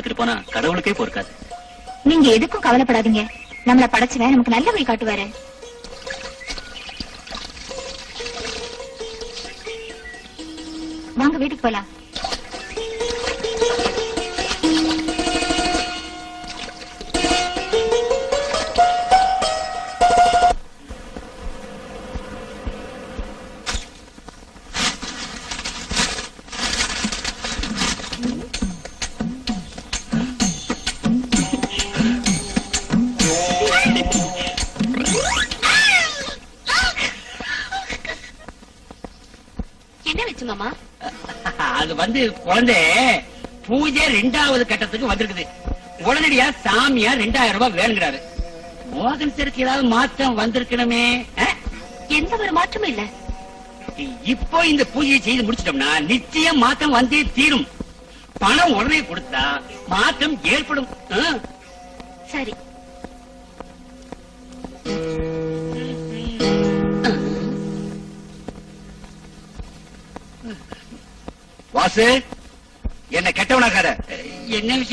கொடுத்துட்டு போனா கடவுளுக்கே பொறுக்காது. நீங்க எதுக்கும் கவலைப்படாதீங்க. நம்மள படைச்சவன் நமக்கு நல்ல வழி காட்டுவாரு. வாங்க வீட்டுக்கு போலாம். என்ன வச்சு மாமா? அது குழந்தை பூஜை 2வது கட்டத்துக்கு வந்திருக்குது. உடனடியா சாமியா 2000 ரூபாய் வேணுங்கிறாரு. மோகன் சருக்கு ஏதாவது மாற்றம் வந்திருக்கணுமே. எந்த ஒரு மாற்றமும் இல்ல. இப்போ இந்த பூஜையை செய்து முடிச்சிட்டோம்னா நிச்சயம் மாற்றம் வந்தே தீரும். பணம் உடனே கொடுத்தா மாற்றம் ஏற்படும். சரி. வாசு, என்ன கெட்டவனாக்காத. என்ன விஷயம்?